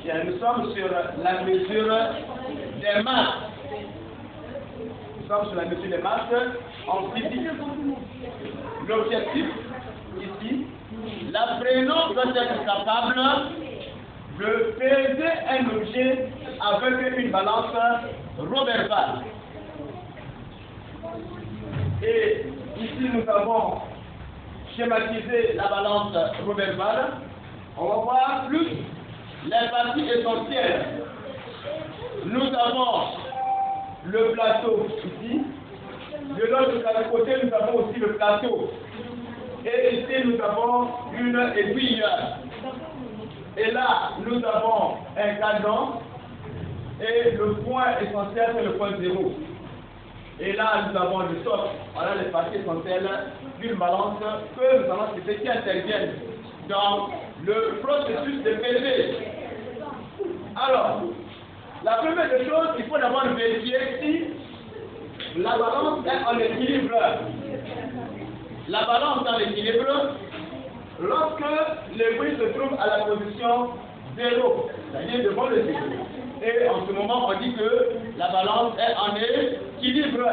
Bien, nous sommes sur la mesure des masses. Nous sommes sur la mesure des masses en physique. L'objectif, ici, l'apprenant doit être capable de peser un objet avec une balance Roberval. Et ici, nous avons schématisé la balance Roberval. On va voir plus les parties essentielles. Nous avons le plateau ici. De l'autre côté, nous avons aussi le plateau. Et ici, nous avons une aiguille. Et là, nous avons un cadran. Et le point essentiel, c'est le point 0. Et là, nous avons le socle. Voilà les parties essentielles d'une balance que nous allons citer qui interviennent dans le processus de pesée. Alors, la première des choses, il faut d'abord vérifier si la balance est en équilibre. La balance est en équilibre lorsque l'aiguille se trouve à la position 0, c'est-à-dire devant le 0. Et en ce moment, on dit que la balance est en équilibre.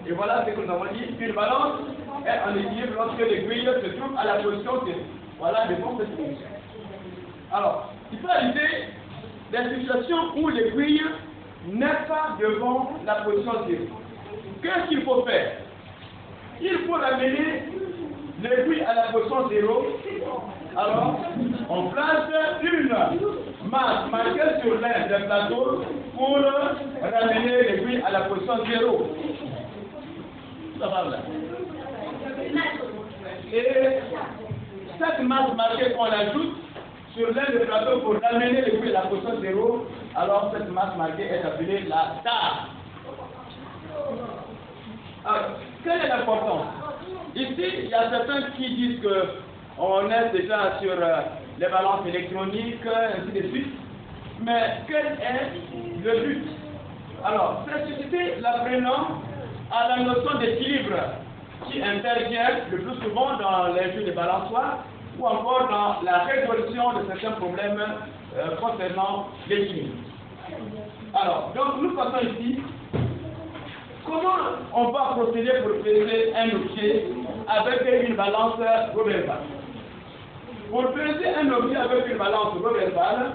Et voilà ce que nous avons dit, qu'une balance est en équilibre lorsque l'aiguille se trouve à la position 0. Voilà devant cette position. Alors, il peut arriver des situations où l'aiguille n'est pas devant la position 0. Qu'est-ce qu'il faut faire? Il faut ramener l'aiguille à la position 0. Alors, on place une masse marquée sur l'un des plateaux pour ramener l'aiguille à la position 0. Ça va là. Et cette masse marquée qu'on ajoute sur l'un des plateaux pour ramener l'aiguille à la position 0, alors cette masse marquée est appelée la tare. Alors, quelle est l'importance? Ici, il y a certains qui disent qu'on est déjà sur les balances électroniques, ainsi de suite. Mais quel est le but? Alors, c'est susciter l'apprenant à la notion d'équilibre qui intervient le plus souvent dans les jeux de balançoire ou encore dans la résolution de certains problèmes concernant l'équilibre. Alors, donc nous passons ici. Comment on va procéder pour peser un objet avec une balance Roberval? Pour peser un objet avec une balance Roberval,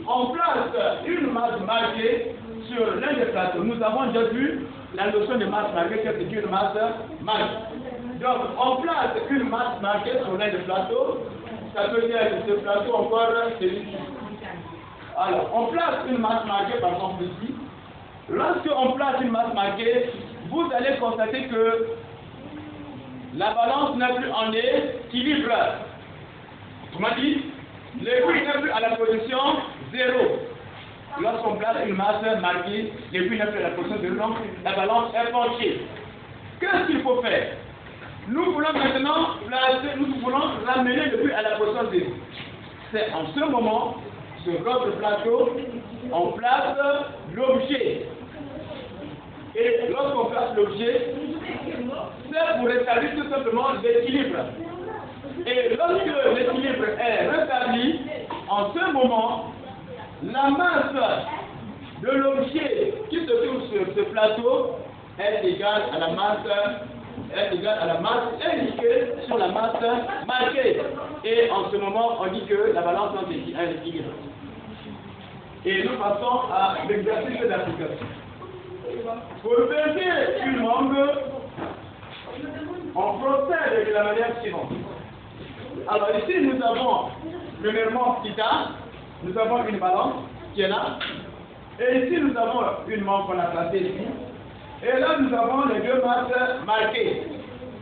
on place une masse marquée sur l'un des plateaux. Nous avons déjà vu la notion de masse marquée, c'est une masse marquée. Donc, on place une masse marquée sur l'un des plateaux. Ça peut être ce plateau encore celui-ci. Alors, on place une masse marquée, par exemple ici. Lorsqu'on place une masse marquée, vous allez constater que la balance n'est plus en équilibre. Comment dit? L'aiguille n'est plus à la position 0. Lorsqu'on place une masse marquée, l'aiguille n'est plus à la position 0, donc la balance est penchée. Qu'est-ce qu'il faut faire? Nous voulons maintenant ramener l'aiguille à la position 0. C'est en ce moment, sur notre plateau, on place l'objet. Et lorsqu'on place l'objet, c'est pour rétablir tout simplement l'équilibre. Et lorsque l'équilibre est rétabli, en ce moment, la masse de l'objet qui se trouve sur ce plateau est égale à la masse indiquée sur la masse marquée. Et en ce moment, on dit que la balance est un équilibre. Et nous passons à l'exercice d'application. Pour peser une mangue, on procède de la manière suivante. Alors ici, nous avons premièrement θ, nous avons une balance qui est là. Et ici, nous avons une mangue qu'on a placée ici. Et là, nous avons les deux masses marquées.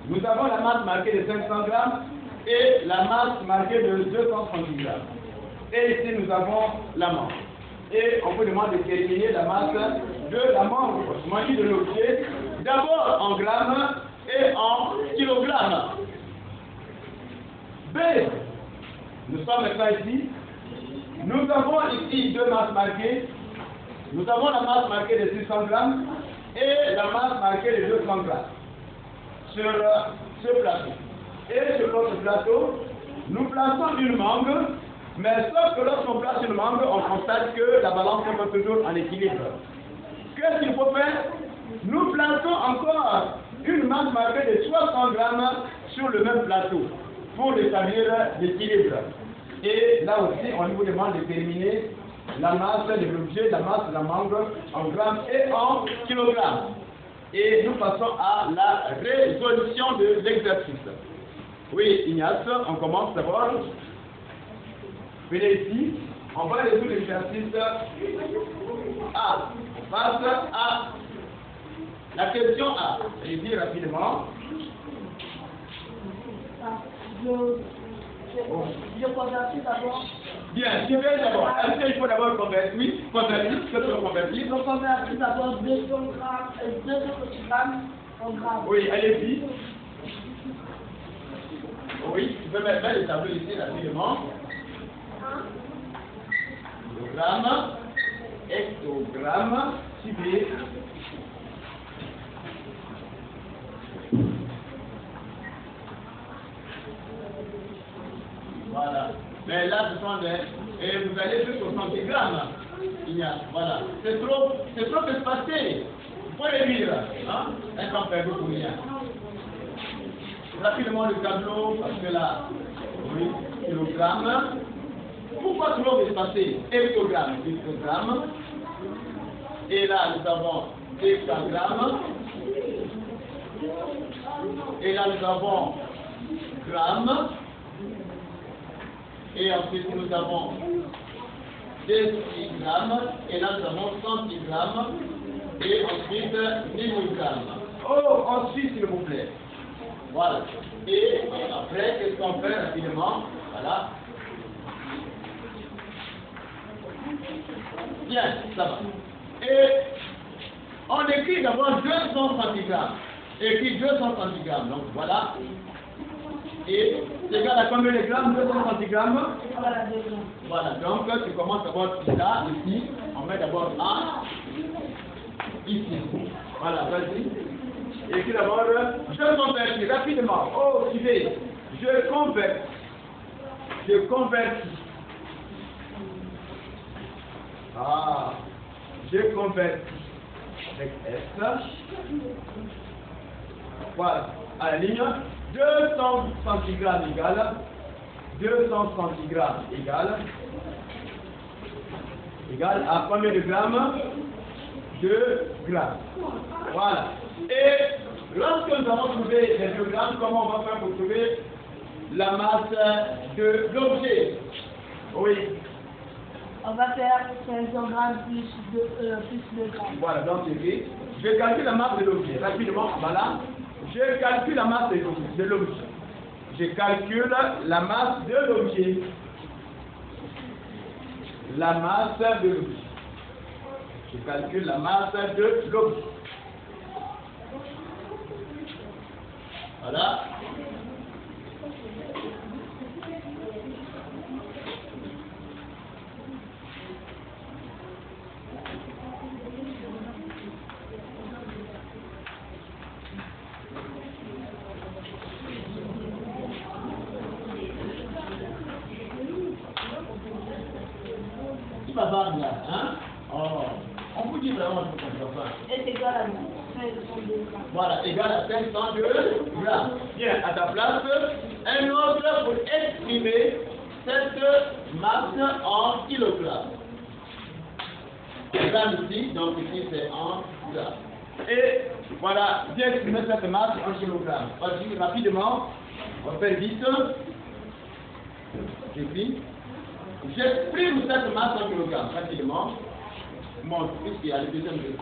Nous avons la masse marquée de 500 grammes et la masse marquée de 230 grammes. Et ici, nous avons la mangue. Et on vous demande de déterminer la masse de la mangue, autrement dit de l'objet, d'abord en grammes et en kilogrammes. B, nous sommes maintenant ici. Nous avons ici deux masses marquées. Nous avons la masse marquée de 600 grammes et la masse marquée de 200 grammes sur ce plateau. Et sur notre plateau, nous plaçons une mangue Mais sauf que lorsqu'on place une mangue, on constate que la balance n'est pas toujours en équilibre. Qu'est-ce qu'il faut faire? Nous plaçons encore une mangue marquée de 300 grammes sur le même plateau pour établir l'équilibre. Et là aussi, on vous demande de déterminer la masse de l'objet, la masse de la mangue en grammes et en kilogrammes. Et nous passons à la résolution de l'exercice. Oui, Ignace, on commence d'abord. Venez ici, on va résoudre l'exercice A. On passe à la question A. Je dis rapidement. Je convertis d'abord. Bien, je vais d'abord. Est-ce qu'il faut d'abord convertir? Oui, convertir. Qu'est-ce que tu veux convertir? Je convertis d'abord 200 grammes en grammes. Oui, allez-y. Oui, tu peux mettre le tableau ici rapidement. Kilogramme, hectogramme, suivez. Voilà. Mais là, ce sont des... Et vous allez jusqu'au centigrammes. Voilà. C'est trop espacé. Il faut les lire. Hein? Un temps perdu pour rien. Rapidement le tableau, parce que là, oui, kilogramme. Pourquoi trop espacé? Hectogramme, hectogramme. Et là, nous avons décagramme. Et là, nous avons gramme. Et ensuite, nous avons décigrammes. Et là, nous avons centigrammes. Et ensuite, milligrammes. Oh, ensuite, s'il vous plaît. Voilà. Et après, qu'est-ce qu'on fait rapidement? Voilà. Bien, ça va. Et on écrit d'abord 200 centigrammes. Écrit 200 centigrammes. Donc voilà. Et c'est égal à combien de grammes? 200 centigrammes. Voilà, 200. Voilà. Donc tu commences d'abord là, ici. On met d'abord A. Ici. Voilà, vas-y. Écris d'abord. Je convertis rapidement. Oh, suivez. Je convertis. Je convertis. Ah, je convertis avec S. Voilà, à la ligne, 200 centigrammes égale 200 centigrammes égale à combien de grammes? 2 grammes. Voilà. Et lorsque nous avons trouvé les 2 grammes, comment on va faire pour trouver la masse de l'objet? Oui. On va faire 500 grammes plus 2 grammes. Voilà, donc je calcule la masse de l'objet. Rapidement, voilà. Je calcule la masse de l'objet. Je calcule la masse de l'objet. La masse de l'objet. Je calcule la masse de l'objet. Voilà. Hein? Oh. On vous dit vraiment ce qu'on peut faire. Est égal à 502 grammes. Voilà, égal à 502 grammes. Bien, à ta place, un autre pour exprimer cette masse en kilogrammes. Gramme ici, donc ici c'est en grammes. Et voilà, bien exprimer cette masse en kilogrammes. Vas-y, rapidement, on va faire vite. J'écris. J'exprime cette masse en kilogrammes, rapidement. Mon fils qui a le deuxième de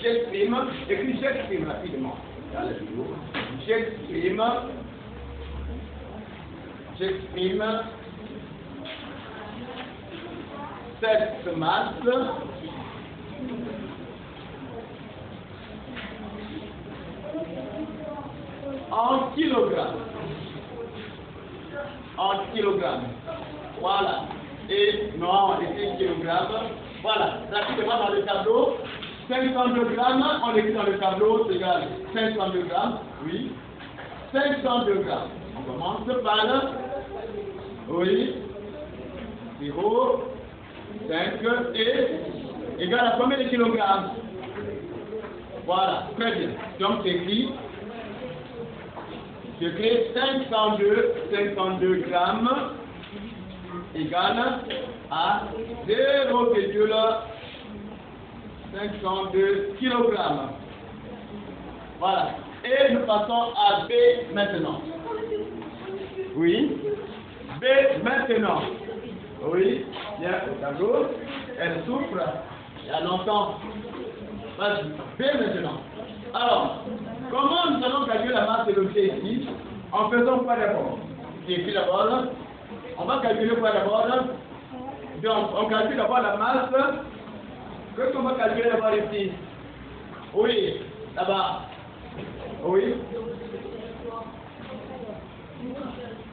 j'exprime, écris j'exprime rapidement. J'exprime cette masse en kilogrammes. En kilogrammes. Voilà. Et non, ici kilogrammes. Voilà. Rapidement dans le tableau. 502 grammes, on écrit dans le tableau, c'est égal 502 grammes. Oui. 502 grammes. On commence par oui. 0, 5 et égal à combien de kilogrammes? Voilà, très bien. Donc j'écris 502 grammes égale à 0,502 kilogrammes. Voilà. Et nous passons à B maintenant. Oui. B maintenant. Oui. Bien, d'accord. Elle souffre. Il y a longtemps. Vas-y. B maintenant. Alors, comment nous allons calculer la masse de l'objet ici? En faisant quoi d'abord? J'écris d'abord. On va calculer quoi d'abord? Donc, on calcule d'abord la masse. Qu'est-ce qu'on va calculer d'abord ici? Oui, là-bas. Oui.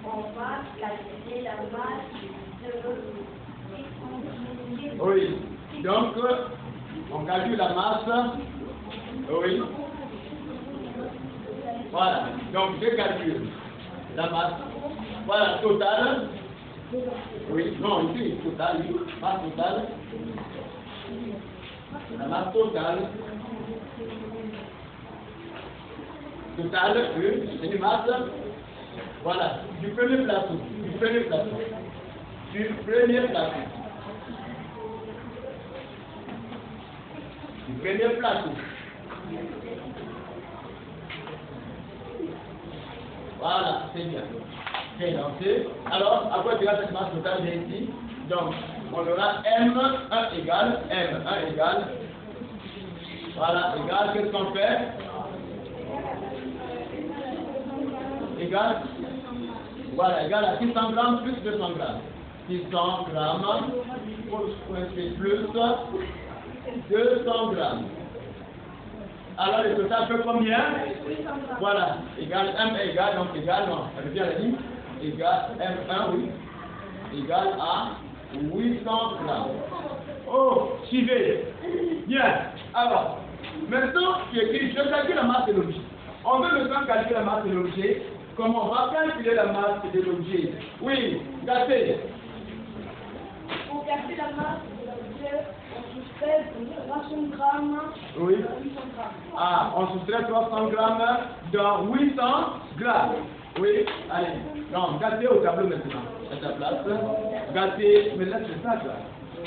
On va calculer la masse de... Oui. Donc, on calcule la masse. Oui. Voilà. Donc, je calcule la masse. Voilà, totale. Oui, non, ici, totale, oui. Masse totale. La masse totale. Totale, c'est une masse. Voilà, du premier plateau. Du premier plateau. Du premier plateau. Du premier plateau. Voilà, c'est bien. Bien lancé. Alors, à quoi sera cette masse totale ici? Donc, on aura M1 égale, M1 égale. Voilà, égale, qu'est-ce qu'on fait? Égale, voilà, égale à 600 grammes plus 200 grammes. 600 grammes plus 200 grammes. Alors le total fait combien? Voilà, égale M égale, donc égale, non, ça veut dire la ligne, égale M1, oui, égale à 800 grammes. Oh, suivez. Bien, alors, maintenant, je calcule la masse de l'objet. On veut maintenant calculer la masse de l'objet. Comment on va calculer la masse de l'objet? Oui, gâtez. On calcule la masse de l'objet, on soustrait 300 grammes. Oui. 800 grammes. Ah, on soustrait 300 grammes dans 800 grammes. Oui, allez. Non, gâtez au tableau maintenant. À ta place. Gâtez, mais là c'est ça, là.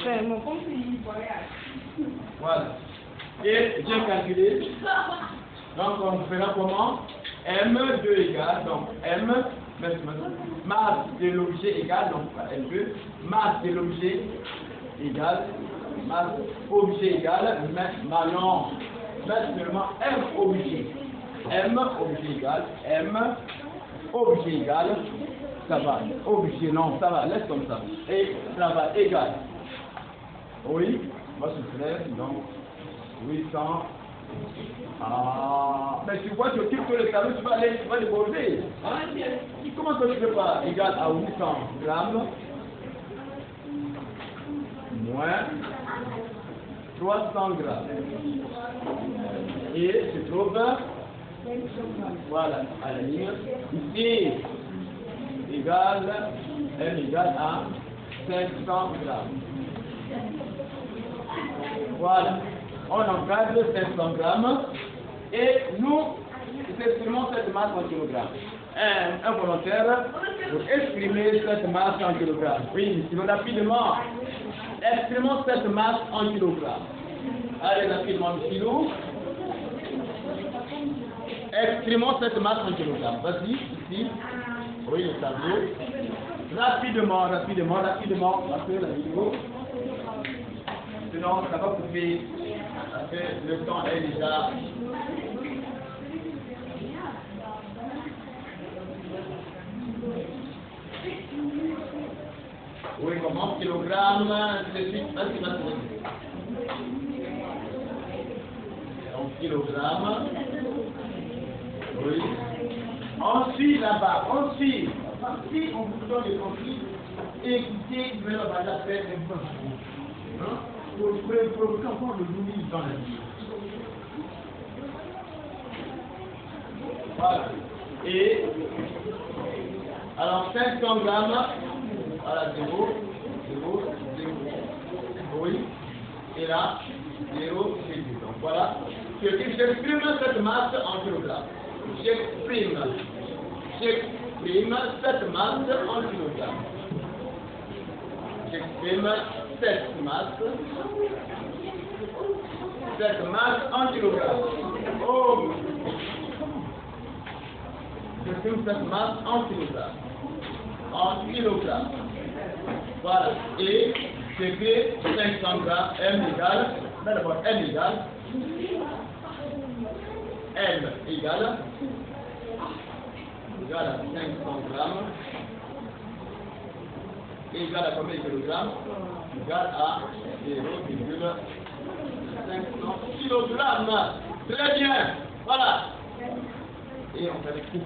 C'est mon compte, il voyage. Voilà. Et j'ai calculé. Donc on fera comment? M2 égale, donc M, masse de l'objet égale, donc M2, masse de l'objet égale, masse objet égale, maintenant, seulement M objet. M objet égale, M objet égale, ça va, objet non, ça va, laisse comme ça. Et ça va égal. Oui, moi je ferai donc 800. Ah, mais tu vois, tu occupes le tableau, tu vas déborder. Hein? Comment ça tu fais pas égal à 800 grammes moins 300 grammes. Et tu trouves, voilà, à la ligne, ici, égale, M égale à 500 grammes. Voilà. On encadre 500 grammes et nous exprimons cette masse en kilogrammes. Un volontaire pour exprimer cette masse en kilogrammes. Oui, sinon rapidement, exprimons cette masse en kilogrammes. Allez, rapidement, kilo. Exprimons cette masse en kilogrammes. Vas-y, ici. Oui, le tableau. Rapidement, parce que la vidéo. Sinon, ça va couper. Parce que le temps est déjà. Oui, comment kilogramme, c'est suite, donc kilogramme. Oui. On suit là-bas, on suit. Si on vous donne des conflits, écoutez, mais on va la faire un peu. Pour provoquer encore le bruit dans la vie. Voilà. Et alors 500 grammes, voilà 0, 0, 0, oui, et là, 0, 0. Donc voilà ce que j'exprime cette masse en kilogrammes. J'exprime cette masse en kilogrammes. J'exprime cette masse en kilogrammes. Oh, j'exprime cette masse en kilogrammes. En kilogrammes. Voilà. Et j'écris 500 grammes, M égale, d'abord M égale à « 500 grammes, égale à combien de kilogrammes? Égale à 0,500 kilogrammes. Très bien, voilà. Et on fait les coups.